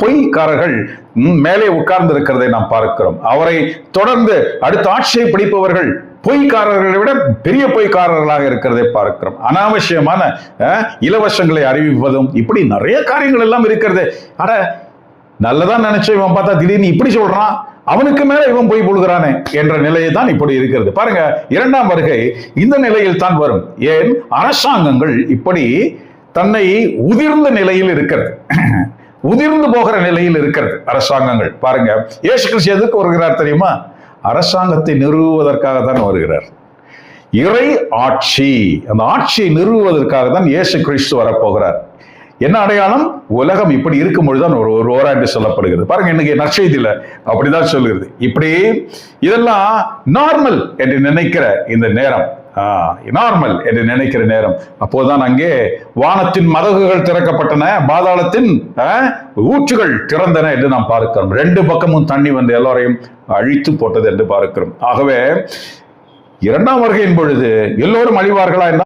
பொய்க்காரர்கள் மேலே உட்கார்ந்து இருக்கிறதை நாம் பார்க்கிறோம். அவரை தொடர்ந்து அடுத்த ஆட்சியை பிடிப்பவர்கள் பொய்க்காரர்களை விட பெரிய பொய்க்காரர்களாக இருக்கிறதை பார்க்கிறோம். அனாவசியமான இலவசங்களை அறிவிப்பதும் இப்படி நிறைய காரியங்கள் எல்லாம் இருக்கிறது. அட, நல்லதான் நினைச்ச இவன் பார்த்தா திடீர்னு இப்படி சொல்றான், அவனுக்கு மேல இவன் போய் போடுகிறானே என்ற நிலையை தான் இப்படி இருக்கிறது. பாருங்க, இரண்டாம் வருகை இந்த நிலையில் தான் வரும். ஏன் அரசாங்கங்கள் இப்படி தன்னை உதிர்ந்த நிலையில் இருக்கிறது, உதிர்ந்து போகிற நிலையில் இருக்கிறது அரசாங்கங்கள். பாருங்க, இயேசு கிறிஸ்து எதுக்கு வருகிறார் தெரியுமா? அரசாங்கத்தை நிறுவுவதற்காக தான் வருகிறார். இறை ஆட்சி, அந்த ஆட்சியை நிறுவுவதற்காக தான் இயேசு கிறிஸ்து வரப்போகிறார். என்ன அடையாளம்? உலகம் இப்படி இருக்கும் பொழுதுதான் ஒரு ஓராண்டு சொல்லப்படுகிறது. பாருங்க, இன்னைக்கு நற்செய்தியில அப்படிதான் சொல்லுகிறது. இப்படி இதெல்லாம் நார்மல் என்று நினைக்கிற இந்த நேரம், நார்மல் என்று நினைக்கிற நேரம், அப்போதுதான் அங்கே வானத்தின் மதகுகள் திறக்கப்பட்டன, பாதாளத்தின் ஊற்றுகள் திறந்தன என்று நாம் பார்க்கிறோம். ரெண்டு பக்கமும் தண்ணி வந்து எல்லாரையும் அழித்து போட்டது என்று பார்க்கிறோம். ஆகவே இரண்டாம் வருகையின் பொழுது எல்லோரும் அழிவார்களா?